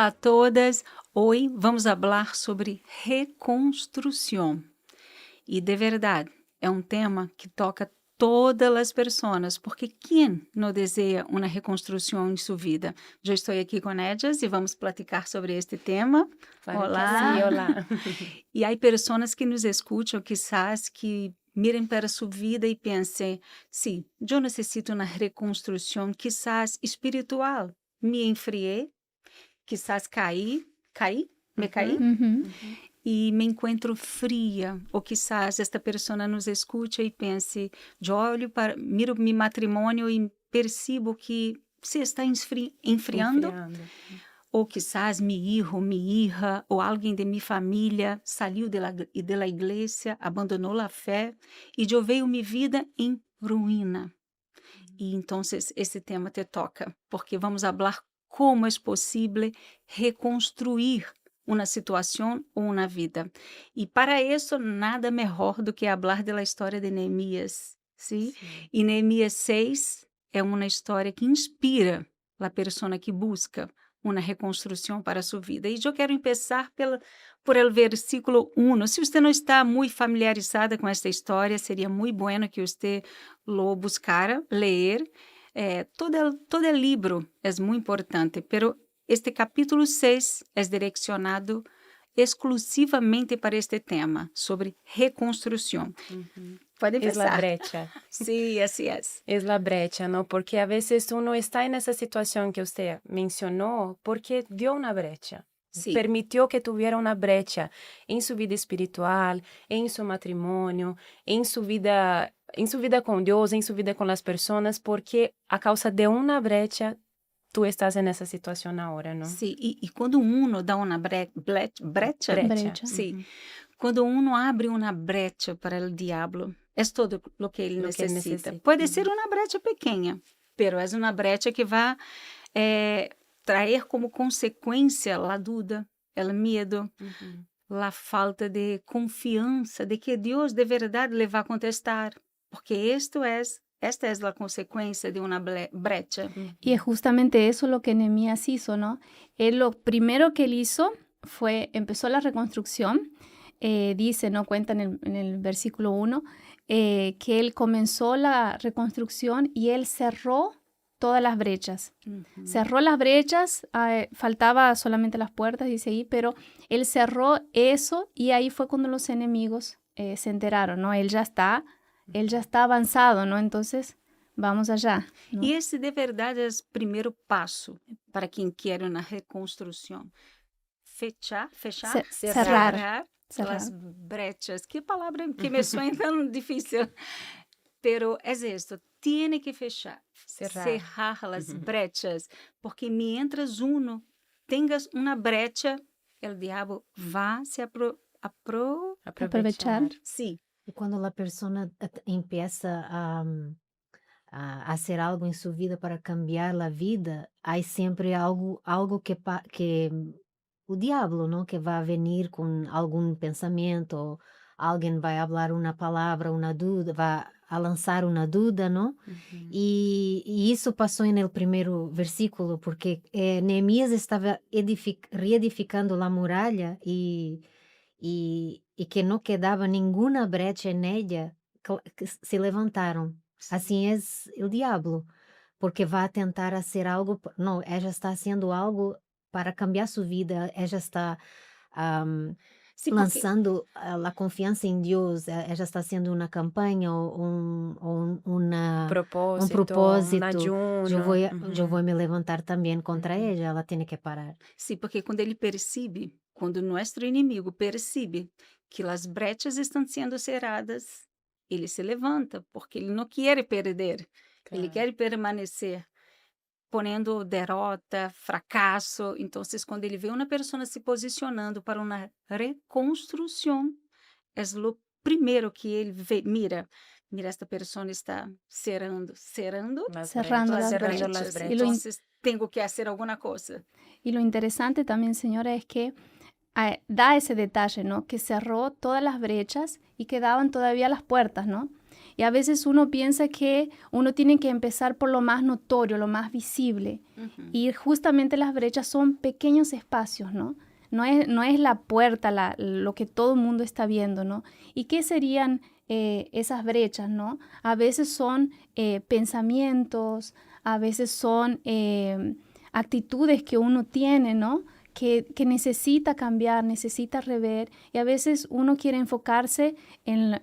Olá a todas. Hoy vamos falar sobre reconstrução. E de verdade, é um tema que toca todas as pessoas, porque quem não deseja uma reconstrução em sua vida? Eu estou aqui com Edjas e vamos platicar sobre este tema. Claro que Olá. sim, olá. E há pessoas que nos escutam, quizás, que mirem para sua vida e pensem, sim, eu necessito uma reconstrução, quizás espiritual. Me enfriei, quizás me caí, Uhum. e me encontro fria. Ou quizás esta pessoa nos escute e pense, eu olho para, miro meu matrimônio e percebo que se está enfriando. Ou quizás meu filho, minha hija, ou alguém de minha família saiu da igreja, abandonou a fé, e eu vejo minha vida em ruína. E então esse tema te toca, porque vamos falar como é possível reconstruir uma situação ou uma vida. E para isso, nada melhor do que falar da história de Neemias. ¿sí? E Neemias 6 é uma história que inspira a pessoa que busca uma reconstrução para sua vida. E eu quero começar por el versículo 1. Se você não está muito familiarizada com esta história, seria muito bueno que você lo buscara, ler. Todo el livro é muito importante, pero este capítulo 6 é direcionado exclusivamente para este tema, sobre reconstrução. Pode Es la empezar. brecha. Sí, así es. Es la brecha, ¿no? Porque a veces uno está en esa situación que usted mencionó porque dio una brecha. Sí. Permitió que tuviera una brecha en su vida espiritual, en su matrimonio, en su vida con Dios, en su vida con las personas, porque a causa de una brecha, tú estás en esa situación ahora, ¿no? Sí, y quando uno dá uma brecha, Brecha. sí, Uhum. quando uno abre uma brecha para o diabo, é todo o que ele Lo que él necessita. necesita. Pode ser uma brecha pequena, pero é uma brecha que vai trazer como consequência a dúvida, o medo, Uhum. a falta de confiança de que Deus de verdade lhe vai contestar, porque esta é a consequência de uma brecha. Y es justamente eso lo que Nehemías hizo, ¿no? Él lo primero que él hizo empezó la reconstrucción. Dice, ¿no? Cuenta en el versículo 1, que él comenzó la reconstrucción y él cerró todas las brechas. Cerró las brechas, faltaba solamente las puertas, dice ahí, pero él cerró eso y ahí fue cuando los enemigos se enteraron, ¿no? Él ya está avanzado, ¿no? Entonces, vamos allá, ¿no? E esse, de verdade, é o primeiro passo para quem quer uma reconstrução. Cerrar as brechas. Que palavra que me suena tão difícil. Pero é isso, tiene que fechar. Cerrar as brechas. Porque mientras uno tengas uma brecha, o diabo vai se Aprovechar. Sí. Y cuando la persona empieza a hacer algo en su vida para cambiar la vida, hay siempre algo que o diablo, ¿no? Que va a venir con algún pensamiento, alguien va a hablar una palabra, una duda, va a lanzar una duda, ¿no? Y eso pasó en el primer versículo, porque Nehemías estaba reedificando la muralla y que no quedaba ninguna brecha en ella, que se levantaron. Así es el diablo, porque va a tentar hacer algo, no, ella está haciendo algo para cambiar su vida, ella está Sí, lanzando la confianza en Dios, ella está haciendo una campaña o un propósito. un ayuno. Yo voy a me levantar también contra ella, ela tiene que parar. Sim, porque quando ele percebe, quando nosso inimigo percebe que as brechas estão sendo cerradas, ele se levanta, porque ele não quer perder, ele quer permanecer, ponendo derrota, fracasso. Então, quando ele vê uma pessoa se posicionando para uma reconstrução, é o primeiro que ele vê, mira, esta pessoa está cerrando Cerrando as las brechas. brechas. Então, tenho que fazer alguma coisa. Y lo interesante también, señora, es que da ese detalle, ¿no? Que cerró todas las brechas y quedaban todavía las puertas, ¿no? Y a veces uno piensa que uno tiene que empezar por lo más notorio, lo más visible. Y justamente las brechas son pequeños espacios, ¿no? No es la puerta lo que todo el mundo está viendo, ¿no? ¿Y qué serían esas brechas, ¿no? A veces son pensamientos, a veces son actitudes que uno tiene, ¿no? Que necesita cambiar, necesita rever, y a veces uno quiere enfocarse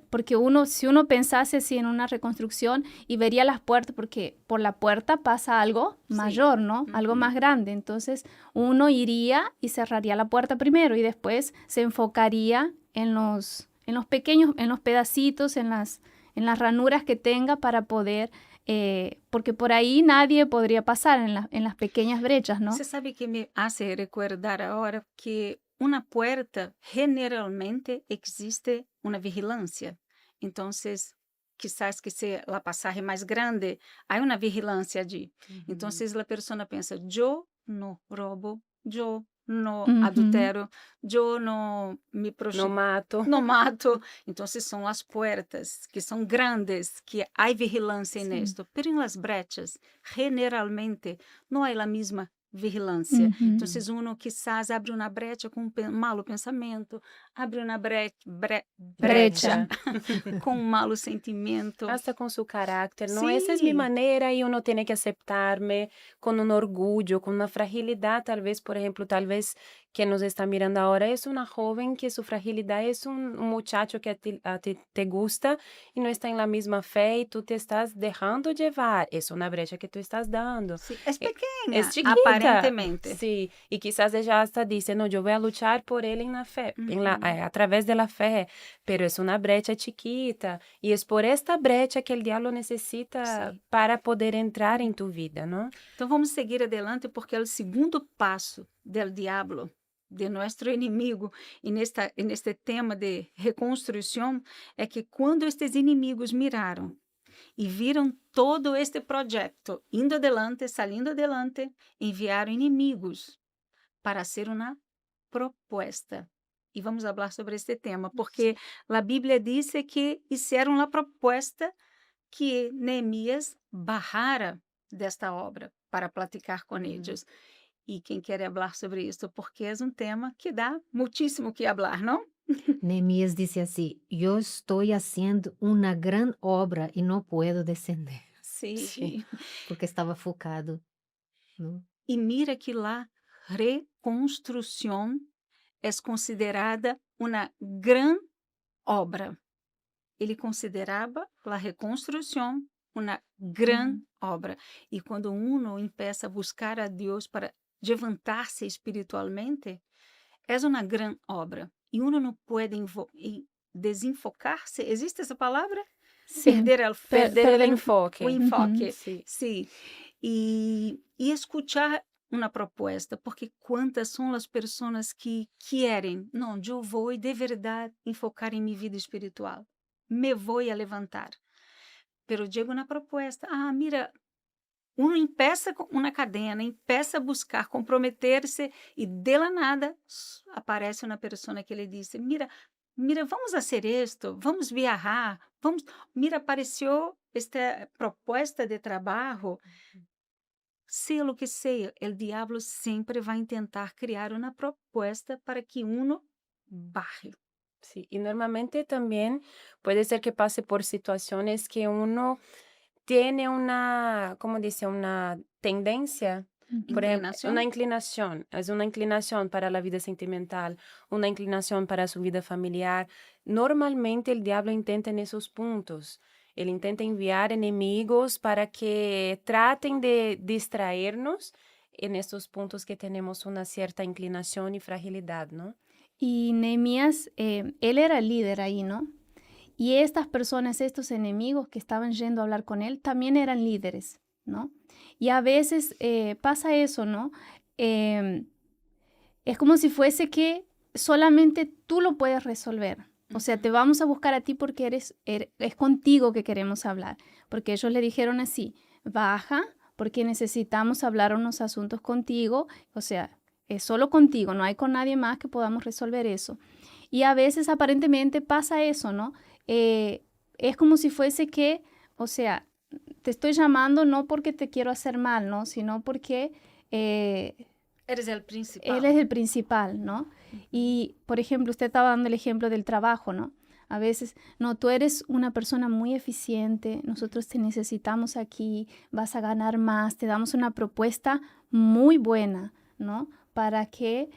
porque si uno pensase así en una reconstrucción y vería las puertas, porque por la puerta pasa algo mayor, ¿no? Algo más grande, entonces uno iría y cerraría la puerta primero y después se enfocaría en los pequeños, en los pedacitos, en las ranuras que tenga para poder, porque por ahí nadie podría pasar en las pequeñas brechas, ¿no? Você sabe que me hace recordar ahora que una puerta generalmente existe una vigilancia. Entonces, quizás que sea la pasaje más grande, hay una vigilancia allí. Entonces la persona piensa, yo no robo, yo no adultero, yo no me No prostituyo. mato. No mato. Entonces son las puertas que son grandes, que hay vigilancia en esto. Pero en las brechas, generalmente, no hay la misma vigilancia. Entonces uno quizás abre una brecha con un malo pensamiento, abre una brecha con un malo sentimiento. Hasta con su carácter, ¿no? Sí. Esa es mi manera y uno tiene que aceptarme con un orgullo, con una fragilidad, tal vez, por ejemplo, tal vez que nos está mirando ahora es una joven que su fragilidad es un muchacho que a ti te gusta y no está en la misma fe y tú te estás dejando llevar. Es una brecha que tú estás dando. Sí, es pequeña, Es chiquita. aparentemente. Sí, y quizás ella hasta dice, no, yo voy a luchar por él en la fe, a través de la fe, pero es una brecha chiquita y es por esta brecha que el diablo necesita para poder entrar en tu vida, ¿no? Então vamos seguir adelante porque é o segundo passo del diablo, de nosso inimigo, e neste tema de reconstrução, é que quando estes inimigos miraram e viram todo este projeto indo adelante, salindo adelante, enviaram inimigos para hacer uma proposta. E vamos falar sobre este tema, porque a Bíblia diz que hicieron a proposta que Neemias barrara desta obra para platicar com eles. E quem quer falar sobre isso? Porque é um tema que dá muitíssimo que falar, não? Neemias disse assim: Eu estou fazendo uma grande obra e não puedo descender, Sim. porque estava focado, não? E mira que lá, reconstrução é considerada uma grande obra. Ele considerava a reconstrução uma grande obra. E quando uno empieza a buscar a Deus para levantar-se espiritualmente, é uma grande obra. E uno não pode desenfocar-se. ¿Existe essa palavra? Sí. Perder el enfoque. O enfoque. Sí. Sim. E escuchar uma proposta, porque quantas são as pessoas que querem, não, eu vou de verdade enfocar em minha vida espiritual. Me vou a levantar. Pero digo na proposta, mira, uno empieza com uma cadena, empieza a buscar comprometer-se e de la nada aparece uma pessoa que lhe diz, mira, vamos fazer isto, vamos viajar, mira, apareceu esta proposta de trabalho. Seja o que seja, o diabo sempre vai tentar criar uma proposta para que uno barre. Sí, y normalmente también puede ser que pase por situaciones que uno tiene una, ¿cómo dice? Una tendencia, por ejemplo, Inclinación. una inclinación, es una inclinación para la vida sentimental, una inclinación para su vida familiar. Normalmente el diablo intenta en esos puntos. Él intenta enviar enemigos para que traten de distraernos en estos puntos que tenemos una cierta inclinación y fragilidad, ¿no? Y Nehemías, él era el líder ahí, ¿no? Y estas personas, estos enemigos que estaban yendo a hablar con él, también eran líderes, ¿no? Y a veces pasa eso, ¿no? Es como si fuese que solamente tú lo puedes resolver. O sea, te vamos a buscar a ti porque es contigo que queremos hablar. Porque ellos le dijeron así, baja porque necesitamos hablar unos asuntos contigo. O sea, es solo contigo, no hay con nadie más que podamos resolver eso. Y a veces aparentemente pasa eso, ¿no? es como si fuese que, o sea, te estoy llamando no porque te quiero hacer mal, ¿no? Sino porque Eres el él principal. es el principal, ¿no? Y, por ejemplo, usted estaba dando el ejemplo del trabajo, ¿no? A veces, no, tú eres una persona muy eficiente, nosotros te necesitamos aquí, vas a ganar más, te damos una propuesta muy buena, ¿no? Para que,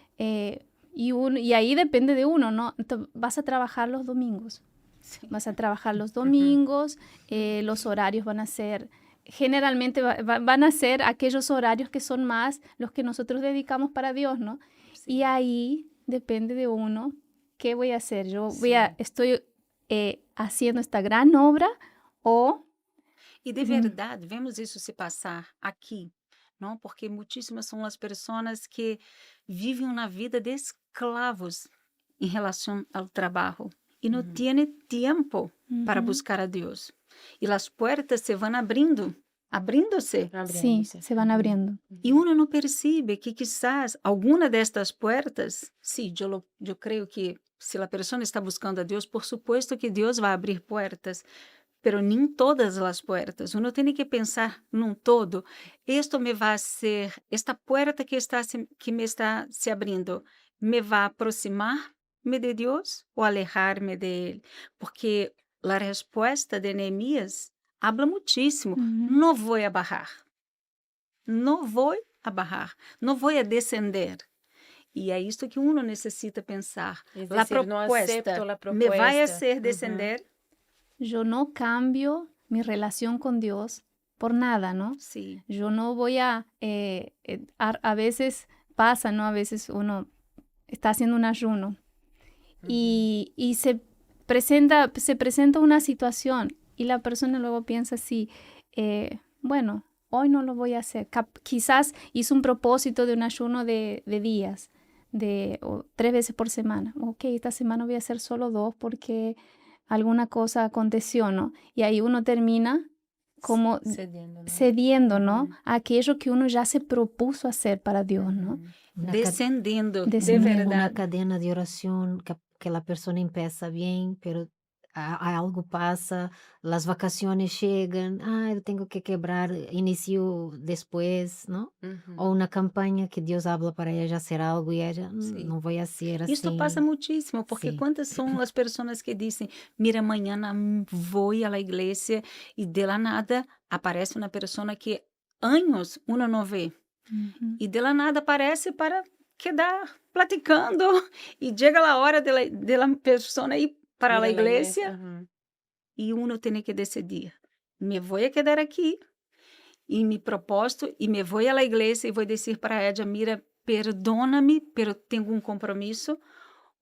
y ahí depende de uno, ¿no? Vas a trabajar los domingos. Sí. Vas a trabajar los domingos, los horarios van a ser, generalmente van a ser aquellos horarios que son más los que nosotros dedicamos para Dios, ¿no? Sí. Y ahí depende de uno, ¿qué voy a hacer? Sí. Estoy haciendo esta gran obra o... E de verdade, vemos isso se passar aqui, não? Porque muitíssimas são as pessoas que vivem uma vida de escravos em relação ao trabalho e não têm tempo para buscar a Deus. E as portas se vão abrindo, abrindo-se. Sí, se van abriendo. E uno não percebe que quizás alguma destas portas, sim, eu creio que se a pessoa está buscando a Deus, por supuesto que Deus vai abrir portas, pero nem todas as portas. Uno tem que pensar num todo. Esto me vai ser, esta porta que me está se abrindo, me vai aproximar-me de Deus ou alejar-me de Ele? Porque a resposta de Neemias habla muitíssimo. Não vou abarrar. Não vou abarrar. Não vou descender. E é isto que uno necessita pensar. Es A decir, no acepto la me vai propuesta. hacer descender? Yo no cambio mi relación con Dios por nada, ¿no? Sí. Yo no voy a veces pasa, ¿no? A veces uno está haciendo un ayuno y se presenta una situación y la persona luego piensa así, bueno, hoy no lo voy a hacer. Quizás hizo un propósito de un ayuno de días, o 3 veces por semana. Ok, esta semana voy a hacer solo 2 porque alguna cosa aconteció, ¿no? Y ahí uno termina como cediendo, ¿no? A aquello que uno ya se propuso hacer para Dios, ¿no? Descendendo, de Descendendo. Una verdade. cadena de oración que la persona empieza bien, pero algo pasa, las vacaciones llegan, eu tengo que quebrar, inicio después, ¿no? O una campaña que Dios habla para ella hacer algo y ella, Sí. no voy a hacer así. Isto passa muitíssimo, porque Sim. quantas são as pessoas que dizem, mira, amanhã vou à igreja e de la nada aparece uma pessoa que anos uno não vê. E de la nada aparece para quedar platicando e chega a hora de la pessoa ir para a igreja e uno tem que decidir, me vou a quedar aqui e me propósito e me vou à igreja e vou dizer para ela, mira, perdona-me, pero tenho compromisso,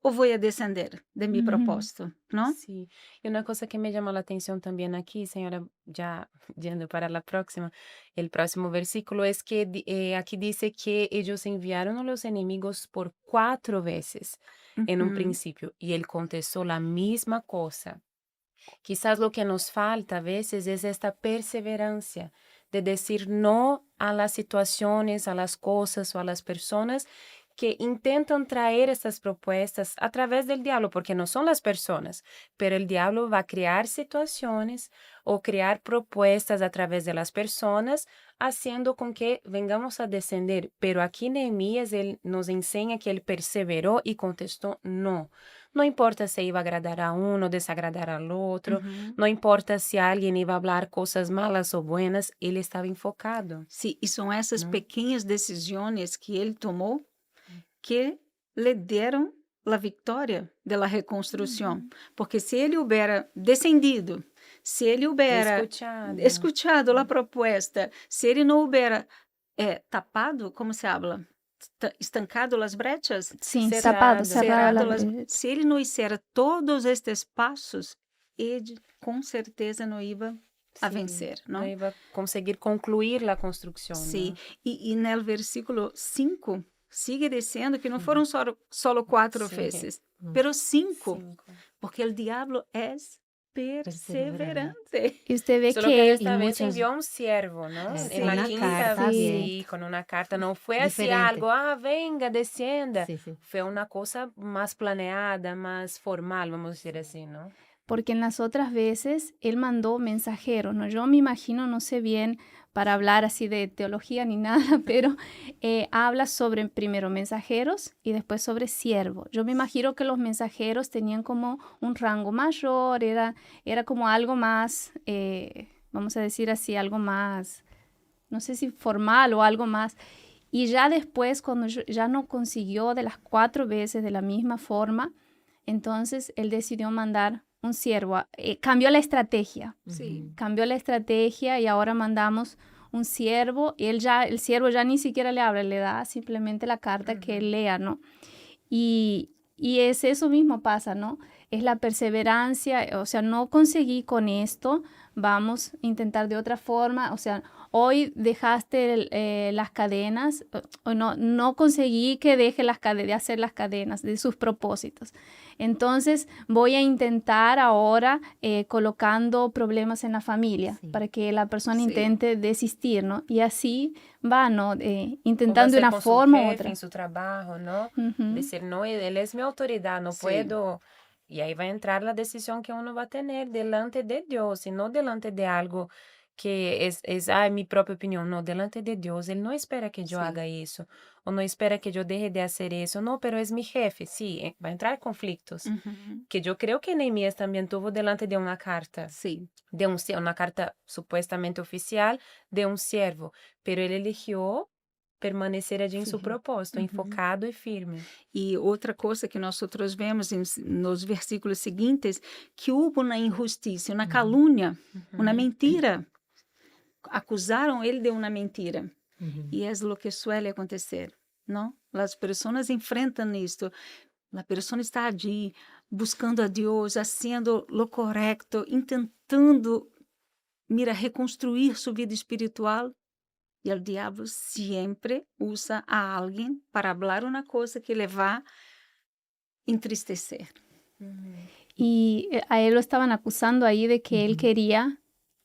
ou vou a descender de mi propósito, não? Sí, y una cosa que me llamó la atención también aquí, señora, ya yendo para la próxima, el próximo versículo es que aquí dice que ellos enviaron a los enemigos por 4 veces en un principio y él contestó la misma cosa. Quizás lo que nos falta a veces es esta perseverancia de decir no a las situaciones, a las cosas o a las personas que intentan traer estas propuestas a través del diablo, porque no son las personas, pero el diablo va a crear situaciones o crear propuestas a través de las personas, haciendo con que vengamos a descender. Pero aquí Nehemías, él nos enseña que él perseveró y contestó no. No importa si iba a agradar a uno, desagradar al otro, no importa si alguien iba a hablar cosas malas o buenas, él estaba enfocado. Sim, e são essas Não? pequenas decisões que ele tomou que lhe deram a vitória da reconstrução. Porque se ele houvera descendido, se ele houvera escuchado a proposta, se ele não houvera tapado, como se habla? Estancado as brechas? Sí, Cerrado. cerrado la las- brecha. Se ele não hiciera todos estes passos, ele com certeza não ia a Sí, vencer, não? no iba a conseguir concluir la construcción. Sim, ¿no? e no versículo 5 sigue dizendo que não foram só 4 Sim. vezes, pero 5, 5. porque o diabo é perseverante. Y usted ve Solo que esta y vez muchas- envió un siervo, ¿no? Sí, En la una quinta carta sí, abierta. con una carta. No fue así Diferente. algo, venga, descienda. Sí, sí. Fue una cosa más planeada, más formal, vamos a decir así, ¿no? porque en las otras veces Él mandó mensajeros, ¿no? Yo me imagino, no sé bien para hablar así de teología ni nada, pero habla sobre primero mensajeros y después sobre siervo. Yo me imagino que los mensajeros tenían como un rango mayor, era como algo más, vamos a decir así, algo más, no sé si formal o algo más. Y ya después, cuando ya no consiguió de las 4 veces de la misma forma, entonces Él decidió mandar un siervo. Cambió la estrategia. Sí. Cambió la estrategia y ahora mandamos un siervo. Y el siervo ya ni siquiera le habla, le da simplemente la carta que él lea, ¿no? Y es eso mismo pasa, ¿no? Es la perseverancia, o sea, no conseguí con esto, vamos a intentar de otra forma, o sea, hoy dejaste las cadenas, o no conseguí que deje de hacer las cadenas de sus propósitos. Entonces voy a intentar ahora colocando problemas en la familia Sí. para que la persona Sí. intente desistir, ¿no? Y así va, ¿no? O va a Intentando de ser una con su forma u jefe otra. en su trabajo, ¿no? Ujú. Decir, no, él es mi autoridad, no Sí. puedo. Y ahí va a entrar la decisión que uno va a tener delante de Dios y no delante de algo que es mi propia opinión, no, delante de Dios. Él no espera que yo Sí. haga eso, o no espera que yo deje de hacer eso, no, pero es mi jefe, sí, va a entrar conflictos. Ujú. Que yo creo que Nehemías también tuvo delante de una carta, Sí. de una carta supuestamente oficial de un siervo, pero él eligió permanecer allí en su Firme. propósito, Uhum. enfocado e firme. E outra coisa que nós outros vemos nos versículos seguintes, que houve uma injustiça, uma calúnia, uma mentira. Acusaram ele de uma mentira. E é o que suele acontecer, não? As pessoas enfrentam isto. A pessoa está ali buscando a Deus, fazendo o correto, tentando, reconstruir sua vida espiritual. E o diabo sempre usa a alguém para falar uma coisa que lhe vai entristecer. Y a él lo estaban acusando ahí de que él quería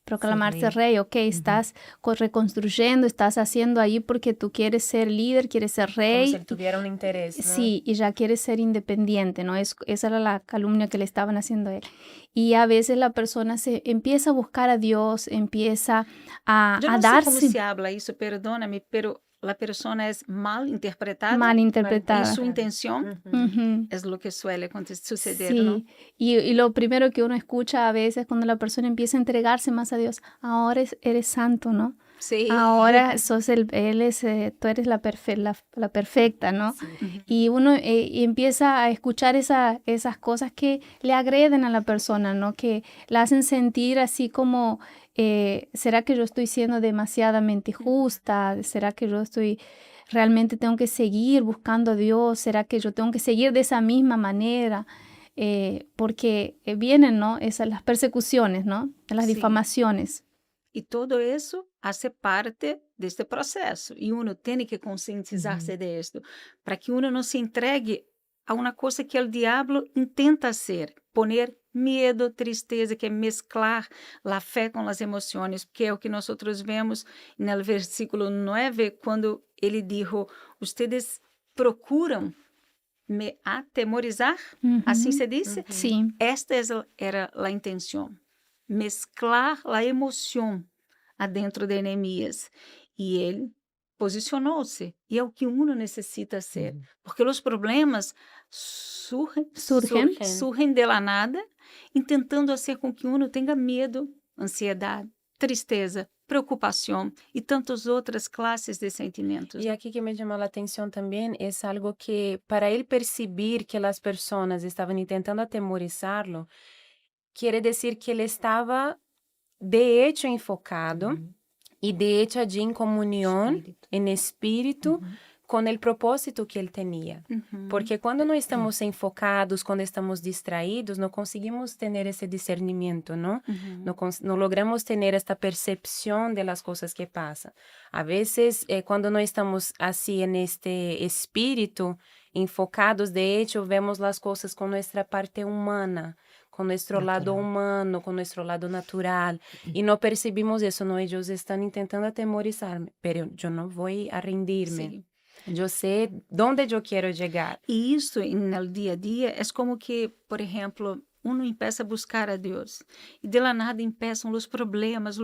proclamarse rey. Ok, estás reconstruyendo, estás haciendo ahí porque tú quieres ser líder, quieres ser Como rey. si él tuviera un interés, ¿no? Sí, y ya quieres ser independiente, ¿no? Esa era la calumnia que le estaban haciendo a él. Y a veces la persona se empieza a buscar a Dios, empieza a Eu não sei darse como se habla isso, perdóname, pero la persona é mal interpretada mal e interpretada. sua intenção Ujú. é o que suele suceder, ¿no? Sí, y lo primero que uno escucha a veces cuando la persona empieza a entregarse más a Dios, ahora eres santo, ¿no? Sí. Ahora tú eres la perfecta, ¿no? Sí. Y uno empieza a escuchar esas cosas que le agreden a la persona, ¿no? Que la hacen sentir así como, ¿será que yo estoy siendo demasiadamente justa? ¿Será que yo realmente tengo que seguir buscando a Dios? ¿Será que yo tengo que seguir de esa misma manera? Porque vienen, ¿no? Las persecuciones, ¿no? Las Sí. difamaciones. E todo isso hace parte deste processo. E uno tem que conscientizar-se disso, para que uno não se entregue a uma coisa que o diabo intenta ser, poner medo, tristeza, que é mesclar a fé com as emoções, que é o que nós outros vemos no versículo 9, quando ele dijo, ustedes procuram me atemorizar, assim se disse? Sí. Esta era a intenção, mesclar a emoção adentro de Neemias. E ele posicionou-se. E é o que uno necessita ser. Porque os problemas surgem de la nada, tentando fazer com que uno tenha medo, ansiedade, tristeza, preocupação e tantas outras classes de sentimentos. Y aquí que me llamó la atención también es algo que para él percibir que las personas estaban intentando atemorizarlo, quiere decir que él estaba de hecho enfocado y de hecho allí en comunión, en espíritu, con el propósito que él tenía. Porque cuando no estamos enfocados, cuando estamos distraídos, no conseguimos tener ese discernimiento, ¿no? No logramos tener esta percepción de las cosas que pasan. A veces, cuando no estamos así en este espíritu, enfocados, de hecho, vemos las cosas con nuestra parte humana, con nuestro lado humano, con nuestro lado natural, y no percibimos eso, no, ellos están intentando atemorizarme, pero yo no voy a rendirme. Sí. Yo sé dónde yo quiero llegar. E isso, no dia a dia, é como que, por exemplo, uno empieza a buscar a Deus. E de la nada empiezam os problemas,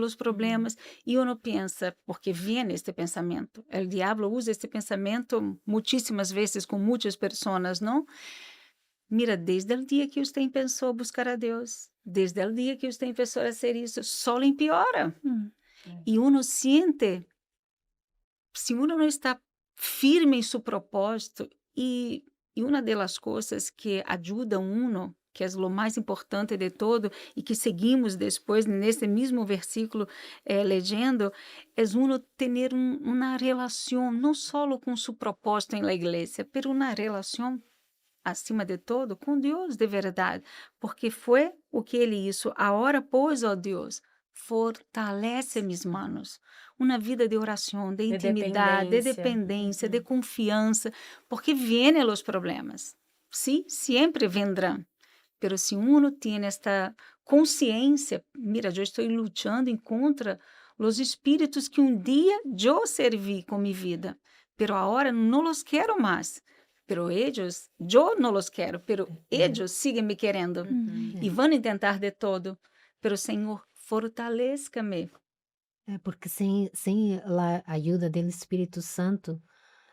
e uno pensa, porque vem este pensamento. O diabo usa este pensamento muitíssimas vezes com muitas pessoas, não? Mira, desde o dia que você pensou buscar a Deus, desde o dia que você pensou a fazer isso, só empeora. E uno siente, se uno não está firme em seu propósito, e uma das coisas que ajuda uno, que é o mais importante de todo, e que seguimos depois nesse mesmo versículo leyendo, é uno ter uma relação, não só com seu propósito em la igreja, mas uma relação acima de todo com Deus de verdade, porque foi o que ele hizo. Agora, pois, ó Deus, fortalece mis manos. Uma vida de oração, de intimidade, de dependência, de confiança, porque vienen os problemas. Sim, sempre vendrão. Pero se uno tem esta consciência, mira, eu estou lutando contra os espíritos que dia eu servi com minha vida, pero agora não los quero mais. Pero ellos, eu não los quero, pero ellos siguen me querendo e vão tentar de todo. Pero Senhor, fortalezca-me. Porque sem a ajuda do Espírito Santo,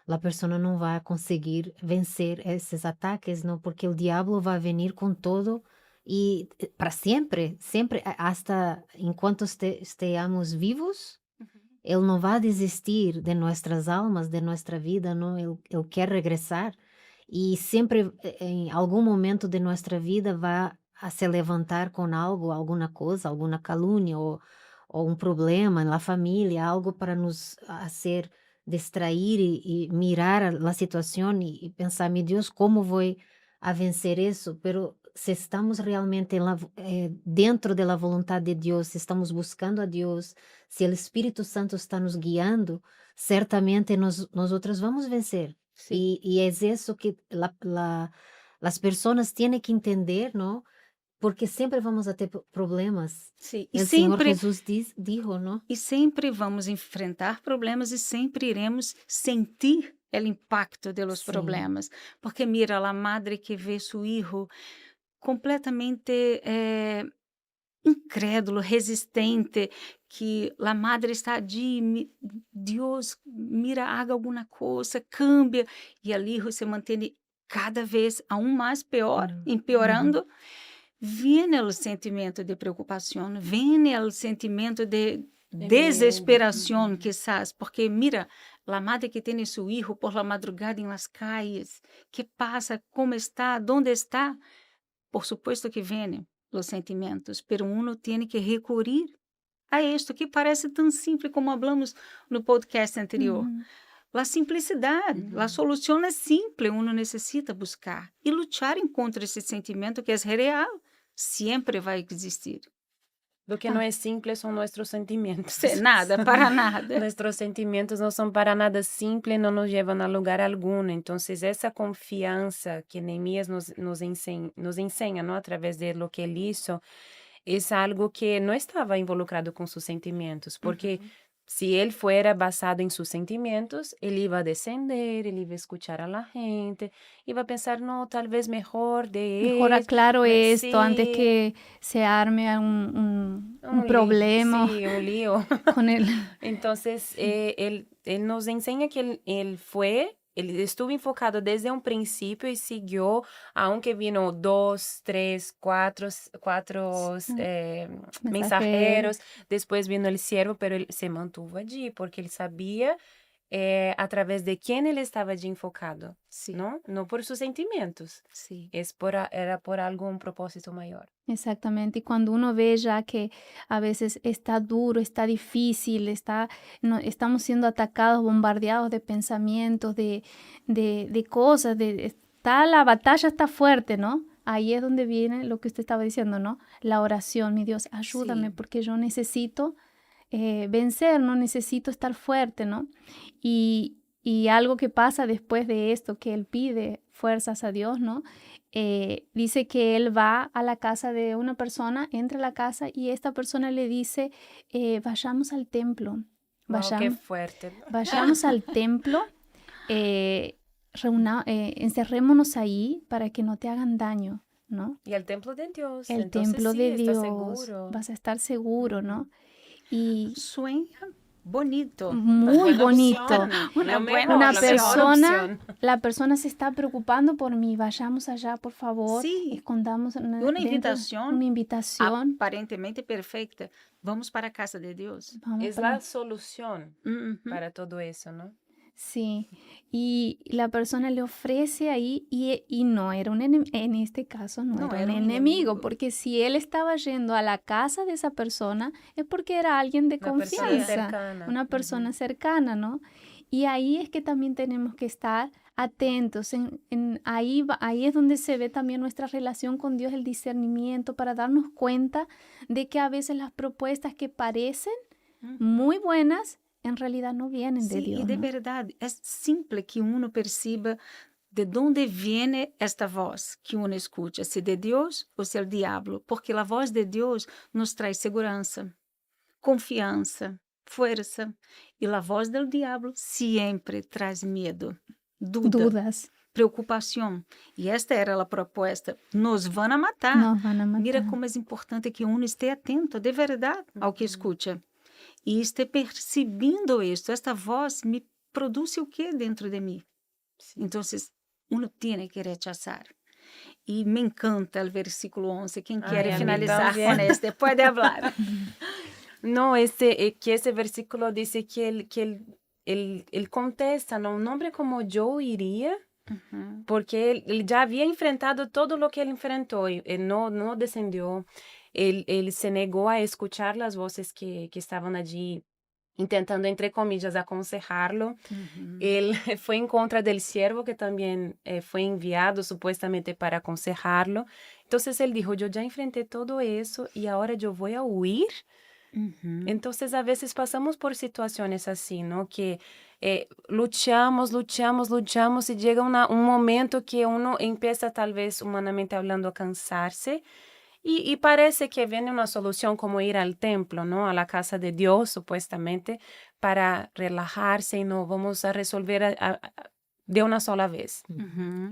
a pessoa não vai conseguir vencer esses ataques, não? Porque o diabo vai vir com todo e para sempre, sempre, hasta enquanto estejamos vivos, ele não vai desistir de nossas almas, de nossa vida, não? Ele quer regressar e sempre, em algum momento de nossa vida, vai a se levantar com algo, alguma coisa, alguma calúnia ou um problema na família, algo para nos fazer distrair e mirar a situação e pensar, meu Deus, como vou a vencer isso? Pero se estamos realmente dentro da vontade de Deus, se estamos buscando a Deus, se o Espírito Santo está nos guiando, certamente nós outras vamos vencer. E é isso que as pessoas têm que entender, não? Porque sempre vamos a ter problemas. Sim. O Senhor Jesus disse, não? E sempre vamos enfrentar problemas e sempre iremos sentir o impacto de los problemas. Porque mira, a madre que vê seu filho completamente incrédulo, resistente, que a madre está ali, Deus, mira, haga alguma coisa, cambia, e o hijo se mantém cada vez aún mais pior, empeorando. Viene o sentimento de preocupação, viene o sentimento de desesperação, quizás, porque mira, a madre que tem seu filho por la madrugada em las calles, que passa, como está, onde está, por supuesto que vienen os sentimentos, pero uno tem que recorrer a isto que parece tão simples como falamos no podcast anterior. A simplicidade, a solução é simples, uno necessita buscar e lutar contra esse sentimento que é real, sempre vai existir. Lo que no es simple son nuestros sentimientos. Nada, para nada. Nuestros sentimientos no son para nada simples, no nos llevan a lugar alguno. Entonces, esa confianza que Nehemías nos enseña, ¿no? A través de lo que él hizo, es algo que no estaba involucrado con sus sentimientos, porque si él fuera basado en sus sentimientos, él iba a descender, él iba a escuchar a la gente, iba a pensar, no, tal vez mejor aclaro esto sí, antes que se arme un problema. Sí, un lío. Con él. Entonces, él nos enseña que él estuvo enfocado desde un principio y siguió, aunque vino 2, 3, 4 mensajeros, después vino el siervo, pero él se mantuvo allí porque él sabía a través de quién él estaba allí enfocado, ¿no? No por sus sentimientos, era por algún propósito mayor. Exactamente, y cuando uno ve ya que a veces está duro, está difícil, estamos siendo atacados, bombardeados de pensamientos, de cosas, la batalla está fuerte, ¿no? Ahí es donde viene lo que usted estaba diciendo, ¿no? La oración, mi Dios, ayúdame porque yo necesito vencer, no necesito estar fuerte, ¿no? Y algo que pasa después de esto, que él pide fuerzas a Dios, ¿no? Dice que él va a la casa de una persona, entra a la casa y esta persona le dice, vayamos al templo. Qué fuerte, ¿no? Vayamos al templo, encerrémonos ahí para que no te hagan daño. ¿no? Y el templo de Dios. El Entonces templo sí, de está Dios, seguro. vas a estar seguro, ¿no? Y Sueña bonito. muy Buena bonito. opción. Una Lo buena mejor, Una la opción. mejor persona, opción. la persona se está preocupando por mí, vayamos allá, por favor, Sí. escondamos Y una dentro, invitación una invitación, aparentemente perfecta. Vamos para a casa de Dios. vamos Es para... la solución Ujú. para todo eso, ¿no? Sí, y la persona le ofrece ahí y no era un enemigo, en este caso no, No era era un un enemigo, enemigo. porque si él estaba yendo a la casa de esa persona es porque era alguien de Una persona confianza, cercana. una persona cercana, ¿no? Y ahí es que también tenemos que estar atentos, ahí es donde se ve también nuestra relación con Dios, el discernimiento, para darnos cuenta de que a veces las propuestas que parecen muy buenas, en realidad no vienen de Sí, y Dios, de ¿no? verdade, é simple que uno perciba de onde viene esta voz que uno escuta, se de Deus ou se é o diabo, porque a voz de Deus nos traz segurança, confiança, força, e a voz do diabo sempre traz medo, dúvida, Dudas preocupação. E esta era a proposta: nos vão a matar. nos van a Mira matar. como é importante que uno esteja atento de verdade ao que escuta. E esteja percebendo isso. Esta voz me produz o que dentro de mim? Sí. Então, uno tiene que rechazar. E me encanta o versículo 11. Quem Ay, quer a mí finalizar también. com este, pode falar. No, que ese versículo dice que él contesta, ¿no? Un hombre como yo iría, porque él ya había enfrentado todo lo que él enfrentó, y él no descendió, él se negó a escuchar las voces que estaban allí intentando, entre comillas, aconsejarlo. Él fue en contra del siervo que también fue enviado supuestamente para aconsejarlo. Entonces él dijo, yo ya enfrenté todo eso y ahora yo voy a huir. Entonces, a veces pasamos por situaciones así, ¿no? Que luchamos y llega un momento que uno empieza, tal vez humanamente hablando, a cansarse y parece que viene una solución como ir al templo, ¿no? A la casa de Dios, supuestamente, para relajarse y no vamos a resolver de una sola vez.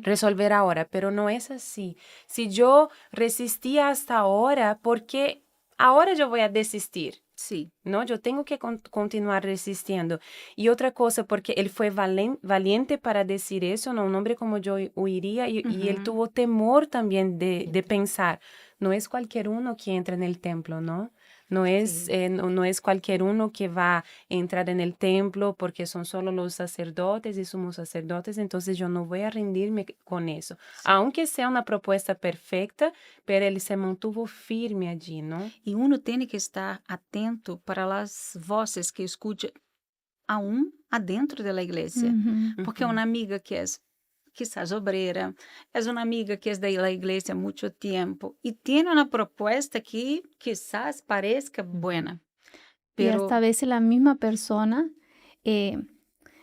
Resolver ahora, pero no es así. Si yo resistí hasta ahora, ¿por qué ahora yo voy a desistir? Sí. No, yo tengo que continuar resistiendo. Y otra cosa, porque él fue valiente para decir eso, ¿no? Un hombre como yo huiría y él tuvo temor también de pensar, no es cualquier uno que entra en el templo, ¿no? No es, no es cualquier uno que va a entrar en el templo porque son solo los sacerdotes y sumos sacerdotes, entonces yo no voy a rendirme con eso. Aunque sea una propuesta perfecta, pero él se mantuvo firme allí, ¿no? E uno tem que estar atento para as vozes que escute aún adentro da igreja. Porque é uma amiga que é quizás obreira, é uma amiga que é da igreja há muito tempo e tem uma proposta que quizás parezca buena. Y Pero hasta a veces la misma persona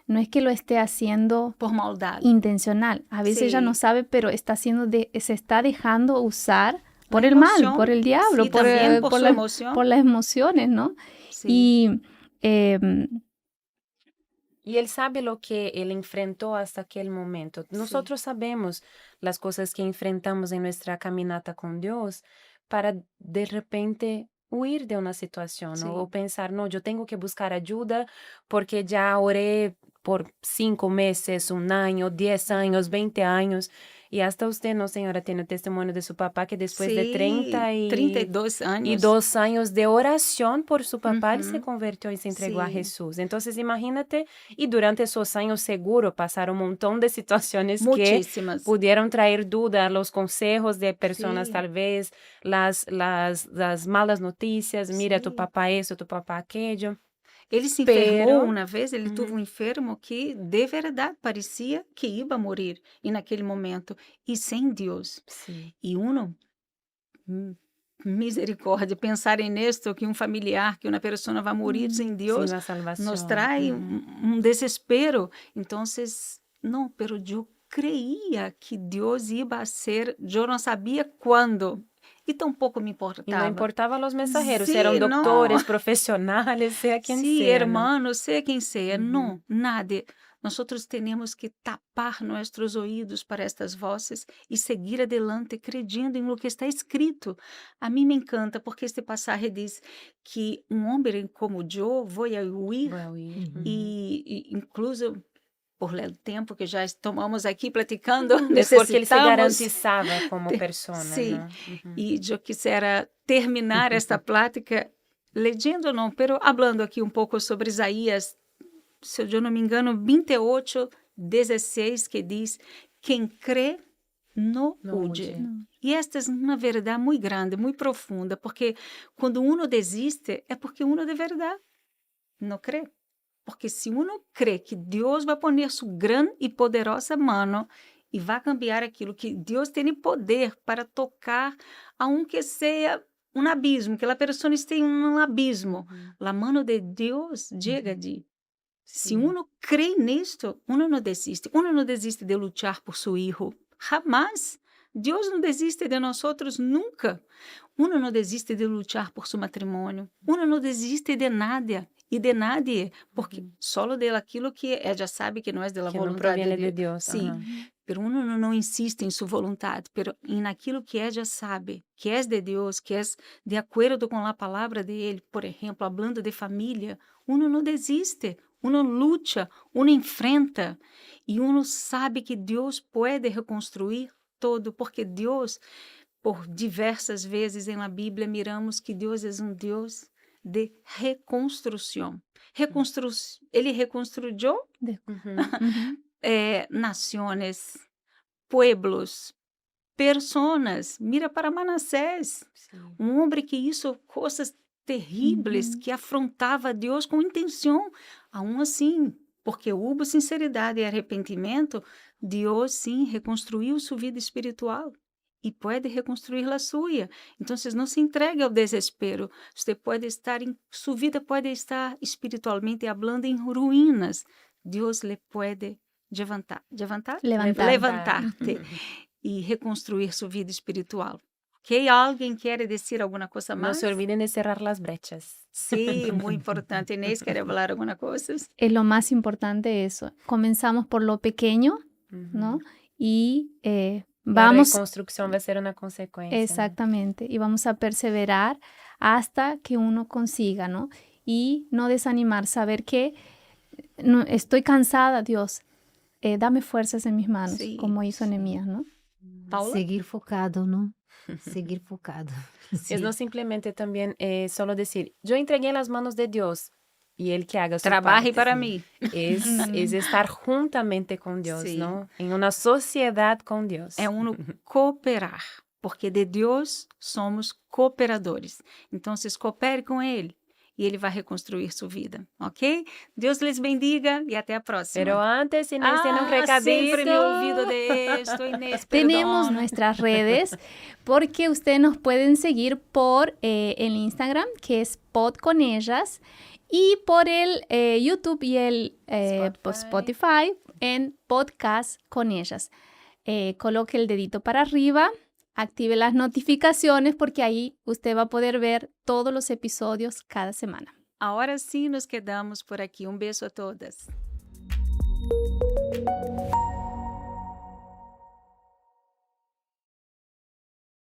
no es que lo esté haciendo por maldade. intencional. A veces ella no Sí. sabe, pero está se está dejando usar por La el mal, emoción, por el diablo, sí, también por su la- emoción. por las emociones, ¿no? Sí. Y em, Y él sabe lo que él enfrentó hasta aquel momento. Nosotros sabemos las cosas que enfrentamos en nuestra caminata con Dios para de repente huir de una situación, ¿no? Sí. O pensar, no, yo tengo que buscar ayuda porque ya oré por 5 meses, 1 año, 10 años, 20 años. Y hasta usted, ¿no, señora? Tiene testimonio de su papá que después de Sí, 32 32 años. años de oración por su papá, él se Ujú. convirtió y se entregó a Sí. Jesús. Entonces, imagínate, y durante esos años seguro pasaron un montón de situaciones que Muchísimas. pudieron traer duda, los consejos de personas, Sí. tal vez, las malas noticias, mira, tu Sí. papá eso, tu papá aquello. Ele se Pero- enfermou uma vez, ele Uhum. teve um enfermo que de verdade parecia que ia morrer e naquele momento e sem Deus. Sí. E uno, misericórdia, pensar em esto, que um familiar, que uma pessoa vai morrer sem Deus, Sin la salvación. nos traz Ujú. desespero. Então, não, pero eu creía que Deus ia ser, eu não sabia quando, e tampouco me Y no importava. importaba los mensajeros, Sí, eran no. doctores, profesionales, sea quien Sí, sea, ¿no? hermano, sei quem seja, não, nada. Nosotros tenemos que tapar nuestros oídos para estas voces e seguir adelante creyendo em lo que está escrito. A mim me encanta porque este pasaje diz que homem como eu vou a huir Voy a huir. Uhum. e incluso por el tempo que já tomamos aqui platicando, Es porque él se necessitamos. garantizaba como te- persona, sí. ¿no? Ujú. E eu quisiera terminar esta plática leyendo, não, pero hablando aqui um pouco sobre Isaías, se eu não me engano, 28:16, que diz: quem crê no No huye. huye. E esta é uma verdade muito grande, muito profunda, porque quando uno desiste, é porque uno de verdade não crê. Porque se uno crê que Deus vai poner sua grande e poderosa mão e vai cambiar aquilo, que Deus tem poder para tocar aunque seja um abismo, que a pessoa esteja em um abismo, a mão de Deus chega allí. Se Sim. uno crê nisto, uno não desiste. Uno não desiste de lutar por seu filho. Jamás. Deus não desiste de nós nunca. Uno não desiste de lutar por seu matrimônio. Uno não desiste de nada e de nadie, porque solo de aquilo que ella sabe que não é da Que no vontade proviene de de Deus. Dios. Sim, Ajá. pero uno não insiste em sua vontade, pero em aquilo que ella sabe, que é de Deus, que é de acordo com a palavra de Ele. Por exemplo, hablando de família, uno não desiste, uno luta, uno enfrenta e uno sabe que Deus pode reconstruir todo, porque Deus, por diversas vezes na Bíblia, miramos que Deus é um Deus de reconstrução. Ele reconstruyó Ujú. Ujú. naciones, pueblos, personas. Mira para Manassés, Sí. homem que hizo coisas terríveis, Uhum. que afrontava a Deus com intenção. Aún assim, porque houve sinceridade e arrependimento, Deus sim reconstruiu sua vida espiritual e pode reconstruir a sua. Então, não se entregue ao desespero. Você pode estar sua vida pode estar espiritualmente hablando em ruínas. Deus lhe pode levantar-te e reconstruir sua vida espiritual. Ok? Alguém quer dizer alguma coisa No mais? se olviden de cerrar las brechas. Sim, muito importante. Inês, ¿quer falar alguma coisa? Lo más importante es eso. Comenzamos por lo pequeño, ¿no? Ujú. Y La vamos, reconstrucción va a ser una consecuencia. exactamente, y vamos a perseverar hasta que uno consiga, ¿no? Y no desanimar, saber que no, estoy cansada, Dios, dame fuerzas en mis manos, Sí, como hizo sí. Nehemías, ¿no? Paula? Seguir focado, ¿no? Seguir focado. Es no simplemente también solo decir, yo entregué en las manos de Dios y Él que haga su Trabalhe parte. para mim. Es estar juntamente con Dios, Sí. ¿no? En una sociedad con Dios. É uno cooperar, porque de Deus somos cooperadores. Então, coopere com Ele e Ele vai reconstruir sua vida, ok? Deus les bendiga e até a próxima. Pero antes, Inés tiene un recadito. Siempre me olvido de esto, Inés, Tenemos perdón. nuestras redes porque ustedes nos pueden seguir por el Instagram, que es Pod con Ellas, y por el YouTube y el Spotify en Podcast con Ellas. Coloque el dedito para arriba, active las notificaciones porque ahí usted va a poder ver todos los episodios cada semana. Ahora sim nos quedamos por aqui. Um beijo a todas.